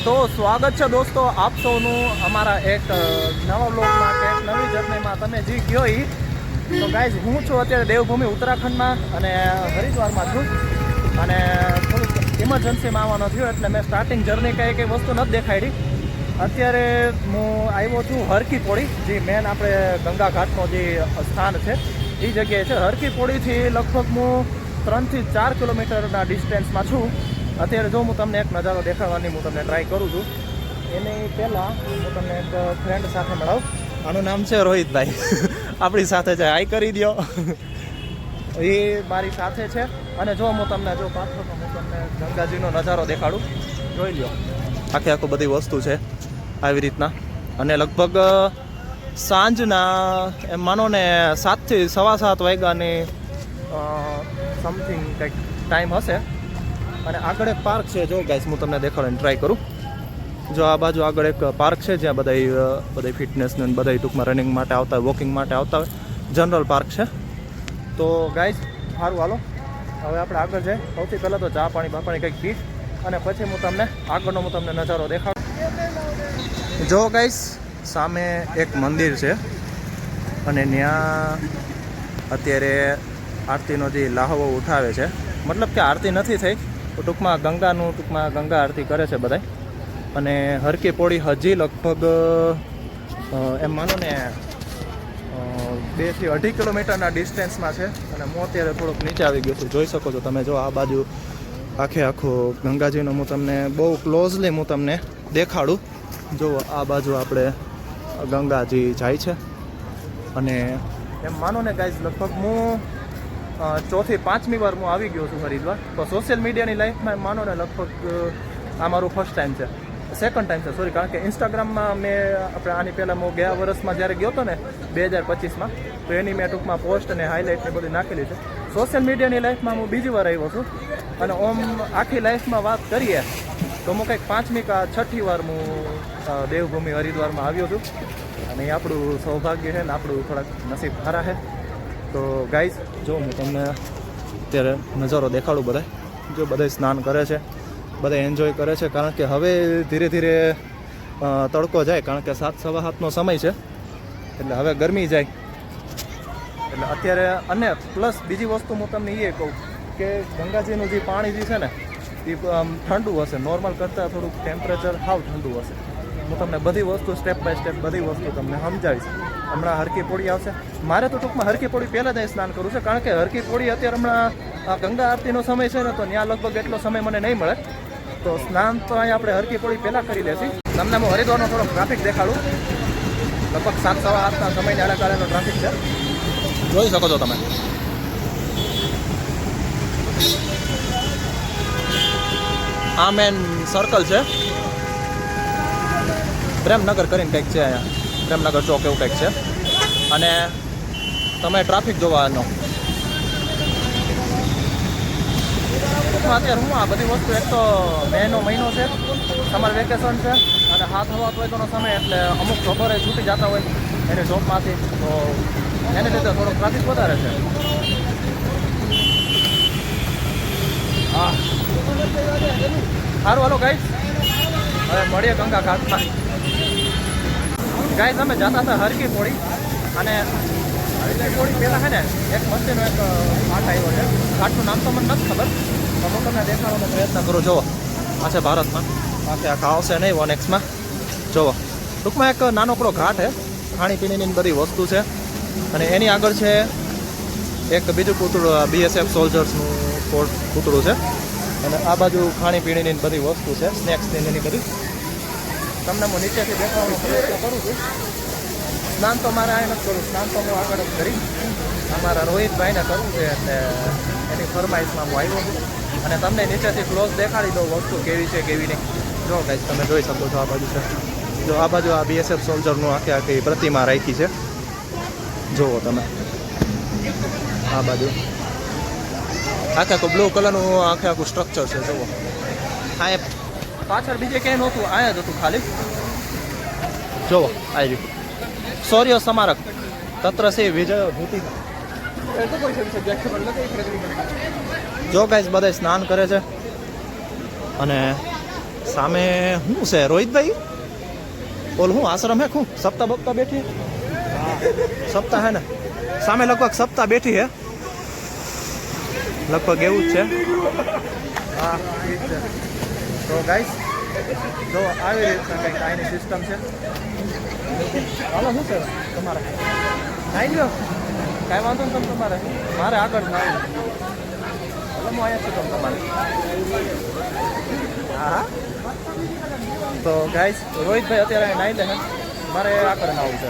તો સ્વાગત છે દોસ્તો આપ સૌનું અમારા એક નવા બ્લોગમાં કે એક નવી જર્નીમાં. તમે જે ગયો એ તો ગાઈઝ હું છું અત્યારે દેવભૂમિ ઉત્તરાખંડમાં અને હરિદ્વારમાં છું. અને થોડુંક ઇમરજન્સીમાં આવવાનો થયો એટલે મેં સ્ટાર્ટિંગ જર્ની કઈ વસ્તુ નથી દેખાડી. અત્યારે હું આવ્યો છું હરકી પોળી, જે મેન આપણે ગંગા ઘાટનો જે સ્થાન છે એ જગ્યાએ છે. હરકી પોળીથી લગભગ હું 3 થી 4 કિલોમીટરના ડિસ્ટન્સમાં છું. અત્યારે જો હું તમને એક નજારો દેખાડવાની હું તમને ટ્રાય કરું છું. એની પહેલાં હું તમને એક ફ્રેન્ડ સાથે મળાવું. આનું નામ છે રોહિતભાઈ. આપણી સાથે છે, હાઈ કરી દો. એ મારી સાથે છે. અને જો હું તમને પાછળ તો હું તમને ગંગાજીનો નજારો દેખાડું, જોઈ લો. આખું બધી વસ્તુ છે આવી રીતના. અને લગભગ સાંજના એમ માનો ને 7 થી 7:15 વાગ્યાની સમથિંગ કંઈક ટાઈમ હશે. અને આગળ એક પાર્ક છે, જો ગાઈસ હું તમને દેખાડવાની ટ્રાય કરું. જો આ બાજુ આગળ એક પાર્ક છે જ્યાં બધા ફિટનેસને બધા ટૂંકમાં રનિંગ માટે આવતા હોય, વોકિંગ માટે આવતા હોય. જનરલ પાર્ક છે. તો ગાઈસ સારું હાલો, હવે આપણે આગળ જઈએ. સૌથી પહેલાં તો ચા પાણી કંઈક પી અને પછી હું તમને નજારો દેખાડું. જો ગાઈસ સામે એક મંદિર છે અને ત્યાં અત્યારે આરતીનો જે લાહવો ઉઠાવે છે. મતલબ કે આરતી નથી થઈ, ટૂંકમાં ગંગા આરતી કરે છે બધા. અને હરકી પોળી હજી લગભગ એમ માનો ને 2 થી 2.5 કિલોમીટરના ડિસ્ટન્સમાં છે. અને હું અત્યારે થોડુંક નીચે આવી ગયો છું, જોઈ શકો છો તમે. જો આ બાજુ આખું ગંગાજીનો હું તમને બહુ ક્લોઝલી હું તમને દેખાડું. જો આ બાજુ આપણે ગંગાજી જાય છે. અને એમ માનો ને ગાઈઝ લગભગ હું 4 થી 5મી વાર હું આવી ગયો છું હરિદ્વાર. તો સોશિયલ મીડિયાની લાઈફમાં એમ માનો ને લગભગ આ મારું ફર્સ્ટ ટાઈમ છે, સેકન્ડ ટાઈમ છે સોરી. કારણ કે ઇન્સ્ટાગ્રામમાં આપણે આની પહેલાં હું ગયા વર્ષમાં જ્યારે ગયો હતો ને 2025માં, તો એની મેં ટૂંકમાં પોસ્ટ અને હાઇલાઇટ ને બધી નાખેલી છે. સોશિયલ મીડિયાની લાઈફમાં હું બીજી વાર આવ્યો છું. અને ઓમ આખી લાઈફમાં વાત કરીએ તો હું કંઈક 5મી કે 6ઠી વાર હું દેવભૂમિ હરિદ્વારમાં આવ્યો છું. અને એ આપણું સૌભાગ્ય છે ને આપણું થોડાક નસીબ ખરા છે. તો ગાઈઝ જો હું તમને અત્યારે નજારો દેખાડું. બધા સ્નાન કરે છે, બધા એન્જોય કરે છે. કારણ કે હવે ધીરે ધીરે તડકો જાય, કારણ કે 7-7:15નો સમય છે એટલે હવે ગરમી જાય. એટલે અત્યારે અને પ્લસ બીજી વસ્તુ હું તમને એ કહું કે ગંગાજીનું જે પાણી જે છે ને એ ઠંડુ હશે, નોર્મલ કરતાં થોડુંક ટેમ્પરેચર હાવ ઠંડુ હશે. હું તમને બધી વસ્તુ સ્ટેપ બાય સ્ટેપ બધી વસ્તુ તમને સમજાવીશ. હમણાં હરકી પોળી આવશે. મારે તો ટૂંકમાં હરકી પોળી પહેલાં જ અહીં સ્નાન કરવું છે, કારણ કે હરકી પોળી અત્યારે હમણાં ગંગા આરતીનો સમય છે ને, તો ત્યાં લગભગ એટલો સમય મને નહીં મળે. તો સ્નાન તો અહીં આપણે હરકી પોળી પહેલાં કરી લેશી. તમને હું હરિદ્વારનો થોડોક ટ્રાફિક દેખાડું. લગભગ 7-7:15 સમયની આડાકાળાનો ટ્રાફિક છે, જોઈ શકો છો તમે. આ મેન સર્કલ છે, પ્રેમનગર કરીને કંઈક છે અહીંયા, પ્રેમનગર ચોક એવું કંઈક છે. અને તમે ટ્રાફિક જોવાનો અત્યારે હું આ બધી વસ્તુ, એક તો મેનો મહિનો છે, સમર વેકેશન છે અને 7:15 વાગ્યાનો સમય, એટલે અમુક જોબરે છૂટી જતા હોય એની જોબમાંથી, તો એને લીધે થોડોક ટ્રાફિક વધારે છે. હા સારું હાલો ગાઈસ, હવે મળીએ ગંગા ઘાટમાં. ગાઈસ અમે જતા હતા હરકી પોળી. અને હરકી પોળી પહેલાં છે ને એક મસ્તીનો એક ઘાટ આવ્યો છે. ઘાટનું નામ તો મને નથી ખબર, તો હું તમને દેખાડવાનો પ્રયત્ન કરું. જુઓ આ છે ભારતમાં, આખા આવશે નહીં 1Xમાં. જુઓ ટૂંકમાં એક નાનકડો ઘાટ છે, ખાણીપીણીની બધી વસ્તુ છે. અને એની આગળ છે એક બીજું પૂતળું, BSF સોલ્જર્સનું પૂતળું છે. અને આ બાજુ ખાણીપીણીની બધી વસ્તુ છે, સ્નેક્સની એની બધી. તમને હું નીચેથી દેખાડવાનો પ્રયત્ન કરું છું. સ્નાન તો મારે આ નથી કરું, સ્નાન તો હું આગળ જ કરી. અમારા રોહિતભાઈને કરવું છે એટલે એની ફરમાઈશમાં હું આવ્યો છું. અને તમને નીચેથી ક્લોઝ દેખાડી દઉં વસ્તુ કેવી છે કેવી નહીં. જો ગાઈસ તમે જોઈ શકો છો, આ બાજુ છે. જો આ બાજુ આ BSF સોલ્જરનું આખી પ્રતિમા રાખી છે, જુઓ તમે. આ બાજુ આખું બ્લુ કલરનું આખું સ્ટ્રક્ચર છે, જુઓ. આ પાછળ બીજે ક્યાંય નહોતું, અહીંયા જ હતું ખાલી. જુઓ આવી શૌર્ય સ્મારક તત્ર સે વિજય ભૂતિ. જો ગાઈસ બધા સ્નાન કરે છે અને સામે શું છે રોહિતભાઈ? બોલ હું આશ્રમ હે શું સપ્તાહ બપ્તા બેઠી સપ્તાહ હે ને સામે લગભગ સપ્તાહ બેઠી હે લગભગ એવું જ છે. હા ઠીક છે. તો ગાઈસ જો આવી રીતના કંઈક આની સિસ્ટમ છે. હાલો શું છે તમારે આવી લો કાંઈ વાંધો ને તમે તમારે મારે આગળ ના આવ્યું એટલે હું અહીંયા છું તમારે. હા તો ગાઈસ રોહિતભાઈ અત્યારે નાઈ લે છે મારે આગળ ના આવું છે.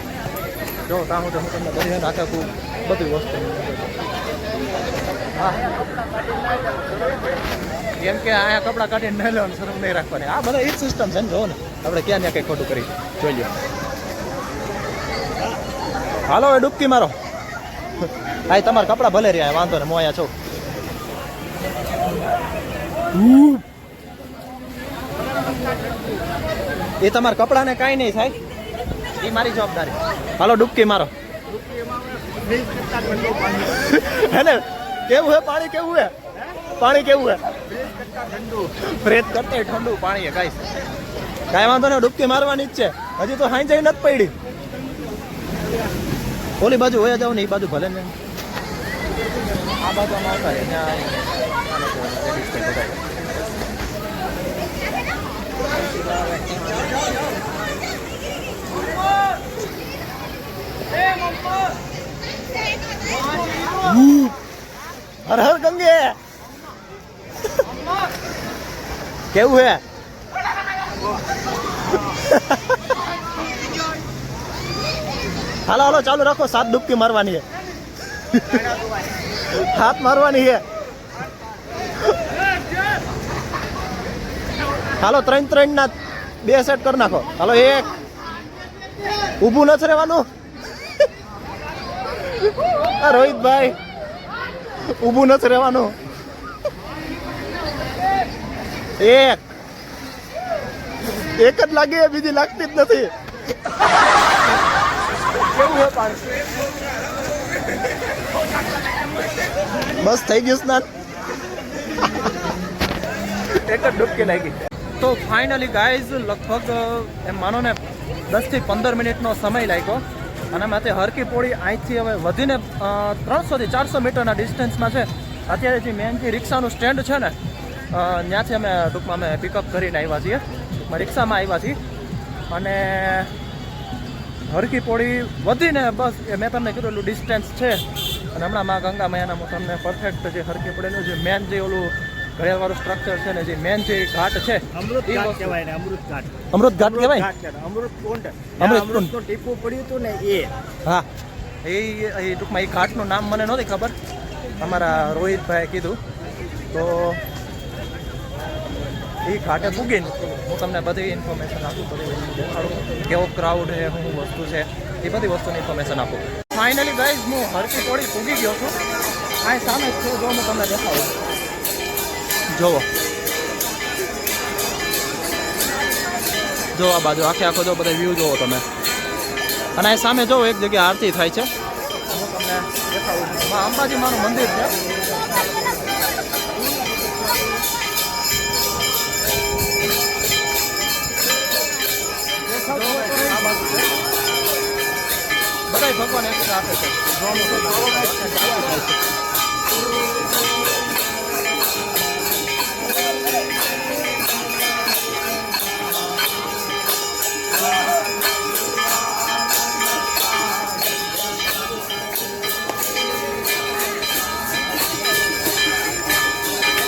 જો ત્યાં હું તમને બધી નાખે બધી વસ્તુ હા કેમ કે અહીંયા કપડાં કાઢીને નહીં લેવાનું શરમ નહીં રાખવાની. આ બધા એ જ સિસ્ટમ છે ને જો ને આપણે ક્યાં ત્યાં કંઈ ખોટું કરી જોઈ લો. હાલો એ ડૂબકી મારો. હા તમારા કપડાં ભલે રહ્યા વાંધો ને હું અહીંયા છું. એ તમારા કપડાને કાંઈ નહીં થાય એ મારી જવાબદારી. હાલો ડૂબકી મારો. હે ને કેવું હે પાણી કેવું હે પાણી કેવું હે ફ્રેશ કરતા ઠંડુ પાણી હે ગાઈસ. કાંઈ વાંધો ને ડૂબકી મારવાની જ છે હજી તો હાઈ જઈ નથી પડી. ઓલી બાજુ હોય જાવ ને એ બાજુ ભલે ને આ બાજુ આમાં આવતા રહે ત્યાં હર હર ગંગે કેવું હે હાલો હાલો ચાલુ રાખો. 7 ડૂબકી મારવાની હે હાથ મારવાની હે. હાલો 3 ના 2 સેટ કરી નાખો. હાલો 1 ઊભું નથી રહેવાનું. રોહિતભાઈ ઊભું નથી રહેવાનું. 1 જ લાગે બીજી લાગતી જ નથી. કેવું છે પાણી? બસ થઈ ગયું સ્નાન. એક જ ડૂબકી લાગી. તો ફાઇનલી ગાઈઝ લગભગ એમ માનો ને 10 થી 15 મિનિટનો સમય લાગ્યો અને માથે હરકી પોળી અહીંથી હવે વધીને 300 થી 400 મીટરના ડિસ્ટન્સમાં છે. અત્યારે જે મેન જે રિક્ષાનું સ્ટેન્ડ છે ને ત્યાંથી અમે ટૂંકમાં અમે પિકઅપ કરીને આવ્યા છીએ. રિક્ષામાં આવ્યા છીએ અને હરકી પોળી વધીને બસ મેં તમને કીધું એટલું ડિસ્ટન્સ છે. અને હમણાં માં ગંગા મૈયાના હું તમને પરફેક્ટ જે હરકી પોળીનું જે મેન જે ઓલું ઘડિયાળવાળું સ્ટ્રક્ચર છે ને જે મેન જે ઘાટ છે અમૃત ઘાટ કહેવાય ને. અમૃત ઘાટ અમૃત કુંડ ટીપું પડ્યું હતું ને એ હા એ ટૂંકમાં એ ઘાટનું નામ મને નહોતી ખબર. અમારા રોહિતભાઈએ કીધું તો એ ઘાટે પૂગીને હું તમને બધી ઇન્ફોર્મેશન આપું, બધી વસ્તુ દેખાડું કેવો ક્રાઉડ છે શું વસ્તુ છે એ બધી વસ્તુની ઇન્ફોર્મેશન આપું. ફાઇનલી ગાઈઝ હું હરકી પોળી પૂગી ગયો છું. આ સામે જ છું જો હું તમને દેખાડું. જોવો જો આ બાજુ આખે આખો જો બધા વ્યૂ જોવો તમે. અને આ સામે જો એક જગ્યાએ આરતી થાય છે હું તમને દેખાડું. અંબાજી માનું મંદિર છે. બધા ભગવાન એક આપે છે.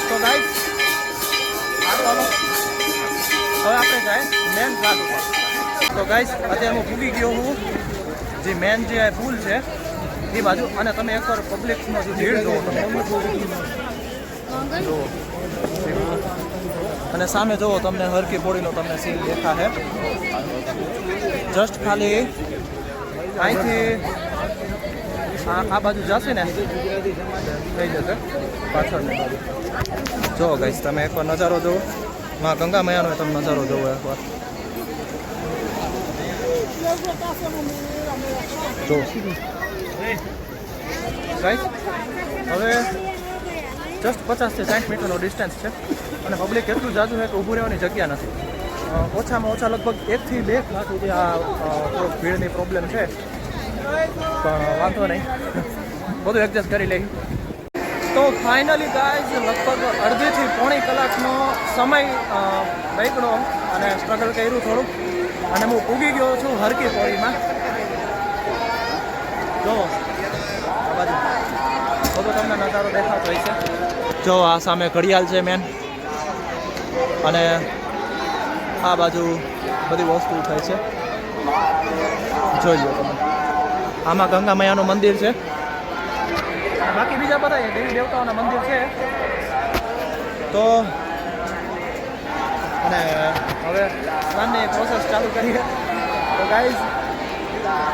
તો ગાઈસ હવે આપણે જાય મેન ઘાટ ઉપર. તો ગાઈસ અત્યારે હું ભૂલી ગયો હું જે મેન જે પુલ છે એ બાજુ. અને તમે એકવાર પબ્લિકનો જે ભીડ જોવો તમે જુઓ અને સામે જુઓ તમને હરકી પોળીનો તમને સીન દેખા છે. જસ્ટ ખાલી અહીંથી આ બાજુ જશે ને થઈ જશે પાછળની બાજુ. જુઓ ગાઈસ તમે એકવાર નજારો જુઓ. માં ગંગા મૈયાનો તમે નજારો જુઓ એકવાર. જો ગાઈસ હવે જસ્ટ 50 થી 60 મીટરનો ડિસ્ટન્સ છે અને પબ્લિક એટલું જાજુ છે કે ઊભું રહેવાની જગ્યા નથી. ઓછામાં ઓછા લગભગ 1 થી 2 કલાક સુધી આ થોડુંક ભીડની પ્રોબ્લેમ છે, પણ વાંધો નહીં, બધું એડજસ્ટ કરી લઈ. તો ફાઇનલી ગાઈઝ લગભગ અડધીથી પોણી કલાકનો સમય નીકળ્યો અને સ્ટ્રગલ કર્યું થોડુંક, અને હું પૂગી ગયો છું હરકી પોળીમાં. જો આ બાજુ બધો તમને નજારો દેખાતો હોય છે. જો આ સામે ઘડિયાળ છે મેન, અને આ બાજુ બધી વસ્તુ થાય છે, જોઈ લો તમે. આમાં ગંગા મૈયાનું મંદિર છે, બાકી બીજા બધા દેવી દેવતાઓના મંદિર છે. તો અને હવે સ્નાનની પ્રોસેસ ચાલુ કરીએ. તો ગાઈઝ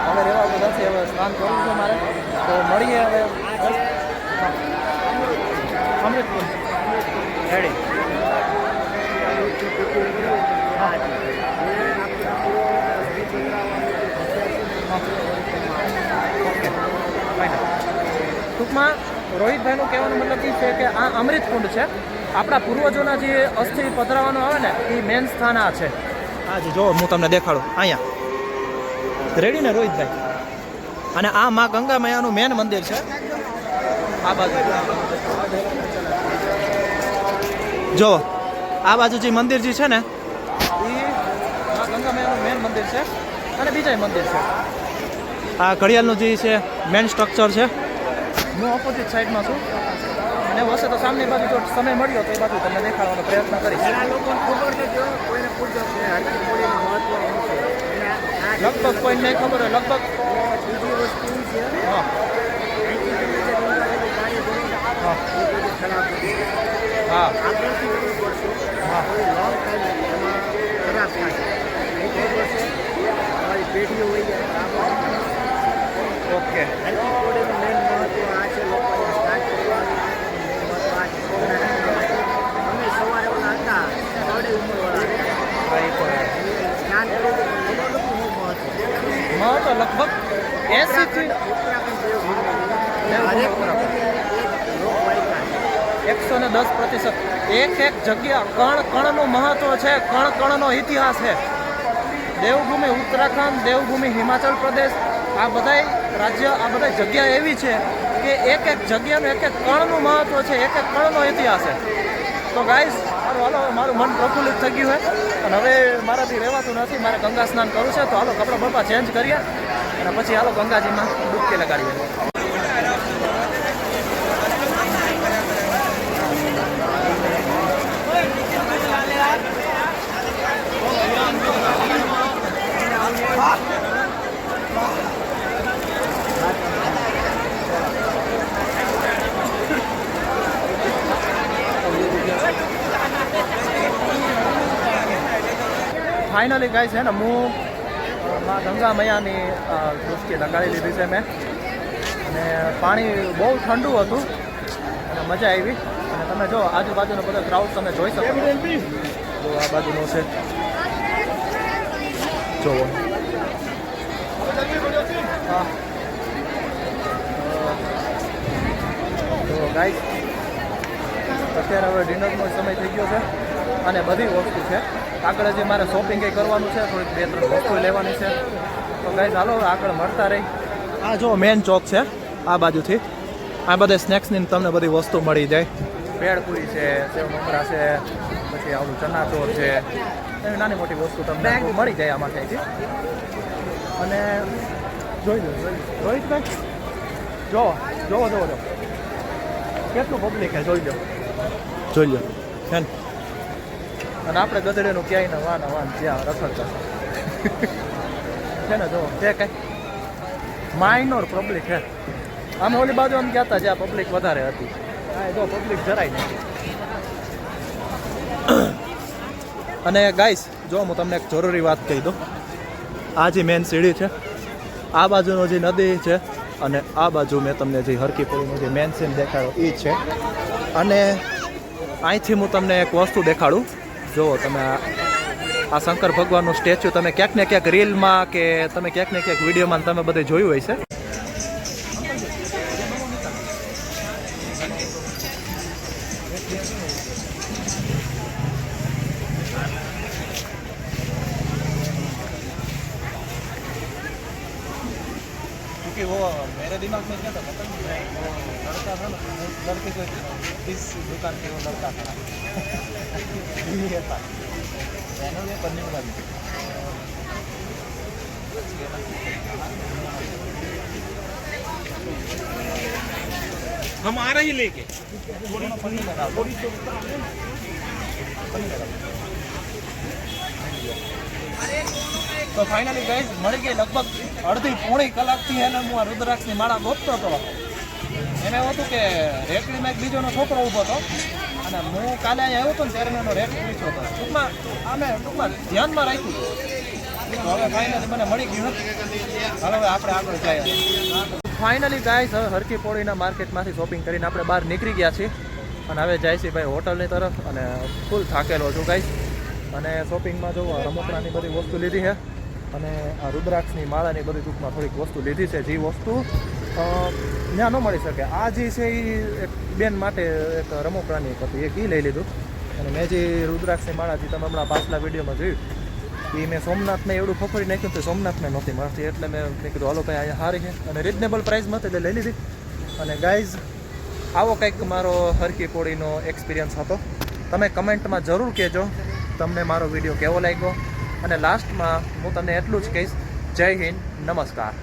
હવે રહેવા બધાથી હવે સ્નાન કરવું છે મારે, તો મળીએ હવે અમૃતકુંડ રેડી. ટૂંકમાં રોહિતભાઈનું કહેવાનો મતલબ એ છે કે આ અમૃતકુંડ છે. આપણા પૂર્વજોના જે અસ્થિ પધરાવવાનું આવે ને એ મેન સ્થાન આ છે. હા જી, જો હું તમને દેખાડું અહીંયા રેડી ને રોહિતભાઈ. અને આ માં ગંગા મૈયાનું મેન મંદિર છે. આ બાજુ જો આ બાજુ જે મંદિર જે છે ને એ માં ગંગા મૈયાનું મેન મંદિર છે, અને બીજા મંદિર છે. આ ઘડિયાળનું જે છે મેન સ્ટ્રક્ચર છે. હું ઓપોઝિટ સાઈડમાં છું, અને હશે તો સામની બાજુ જો સમય મળ્યો તો એ બાજુ તમને દેખાડવાનો પ્રયત્ન કરીશ. લગભગ કોઈને નહીં ખબર હોય, લગભગ હા ઓકે. તો લગભગ 80 થી 110%. એક એક જગ્યા કણ કણનું મહત્વ છે, કણ કણનો ઇતિહાસ છે. દેવભૂમિ ઉત્તરાખંડ, દેવભૂમિ હિમાચલ પ્રદેશ, આ બધાય રાજ્ય, આ બધાય જગ્યા એવી છે કે એક એક જગ્યાનું એક એક કણનું મહત્વ છે, એક એક કણનો ઇતિહાસ છે. તો ગાઈઝ હાલો, મારું મન પ્રફુલ્લિત થઈ ગયું છે, અને હવે મારાથી રહેવાતું નથી, મારે ગંગા સ્નાન કરવું છે. તો હાલો કપડાં બપડા ચેન્જ કરીએ, અને પછી હાલો ગંગાજીમાં ડૂબકી લગાડીએ. ફાઇનલી ગાઈસ છે ને હું ગંગા મૈયાની ડૂબકી લગાડી લીધી છે મેં, અને પાણી બહુ ઠંડુ હતું અને મજા આવી. અને તમે જો આજુબાજુનો બધો ક્રાઉડ તમે જોઈ શકો, જો આ બાજુનો છે, જોવો. હા તો ગાઈસ અત્યારે હવે ડિનરનો સમય થઈ ગયો છે, અને બધી વસ્તુ છે. આગળ જે મારે શોપિંગ કંઈ કરવાનું છે, થોડીક 2-3 વસ્તુ લેવાની છે. તો ગાઈસ હાલો આગળ મળતા રહી. આ જો મેન ચોક છે, આ બાજુથી આ બધા સ્નેક્સની તમને બધી વસ્તુ મળી જાય. ભેળપુરી છે, સેવ મમરા છે, પછી આવું ચનાચોર છે, એવી નાની મોટી વસ્તુ તમને મળી જાય આમાં ક્યાંયથી. અને જોઈ લો રોહિતભાઈ, જોવો કેટલું પબ્લિક છે, જોઈ લો છે ને. અને આપણે ગધેડીનું ક્યાંય ના વાન જ્યાં રખડતા છે ને, જો છે કાંઈ માઇનોર પબ્લિક છે. આમ ઓલી બાજુ આમ ગયા હતા જ્યાં પબ્લિક વધારે હતી, હા જો પબ્લિક જરાય નહીં. અને ગાઈસ જો હું તમને એક જરૂરી વાત કહી દઉં, આ જે મેન સીડી છે, આ બાજુનો જે નદી છે, અને આ બાજુ મેં તમને જે હરકીપુરીનો જે મેન સીન દેખાડો એ છે. અને અહીંથી હું તમને એક વસ્તુ દેખાડું. જુઓ તમે આ શંકર ભગવાનનું સ્ટેચ્યુ તમે ક્યાંક ને ક્યાંક રીલમાં કે તમે ક્યાંક ને ક્યાંક વિડીયોમાં તમે બધે જોયું હોય છે. वो मेरे दिमाग में क्या था पता नहीं, वो लड़का था ना, उस लड़के को इस दुकान पे वो लड़का था ये था मैंने ये पन्नी बना दी। हम आ रहे हैं लेके पन्नी लगा थोड़ी તો ફાઇનલી ગાઈસ મળી ગઈ લગભગ અડધી પોણી કલાકથી એને હું આ રુદ્રાક્ષની માળા ગોતતો હતો. એને એવું હતું કે રેકડીમાં એક બીજોનો છોકરો ઊભો હતો અને હું કાલે અહીંયા આવ્યો હતો ને ત્યારે મેં એનો રેક પૂછ્યો હતો. ટૂંકમાં ધ્યાનમાં રાખ્યું હતું. તો હવે ફાઇનલી મને મળી ગયું હતું. હવે આપણે આગળ જઈએ. ફાઇનલી ગાઈસ હવે હરકી પોળીના માર્કેટમાંથી શોપિંગ કરીને આપણે બહાર નીકળી ગયા છીએ અને હવે જાય છે ભાઈ હોટલની તરફ અને ફૂલ થાકેલો છું ગાઈસ. અને શોપિંગમાં જો રમકડાની બધી વસ્તુ લીધી છે અને આ રુદ્રાક્ષની માળાની બધી ટૂંકમાં થોડીક વસ્તુ લીધી છે જે વસ્તુ ત્યાં ન મળી શકે. આ જે છે એ એક બેન માટે એક રમકડાની હતી એક એ લઈ લીધું અને મેં જે રુદ્રાક્ષની માળા જે તમે હમણાં પાછલા વિડીયોમાં જોયું એ મેં સોમનાથને એવડું ફફડી નાખ્યું તો સોમનાથને નહોતી મળતી એટલે મેં કીધું હાલો ભાઈ અહીંયા સારી છે અને રિઝનેબલ પ્રાઇસમાં એટલે લઈ લીધી. અને ગાઈઝ આવો કંઈક મારો હરકી પોળીનો એક્સપિરિયન્સ હતો. તમે કમેન્ટમાં જરૂર કહેજો તમને મારો વિડીયો કેવો લાગ્યો અને લાસ્ટમાં હું તમને એટલું જ કહીશ, જય હિન્દ, નમસ્કાર.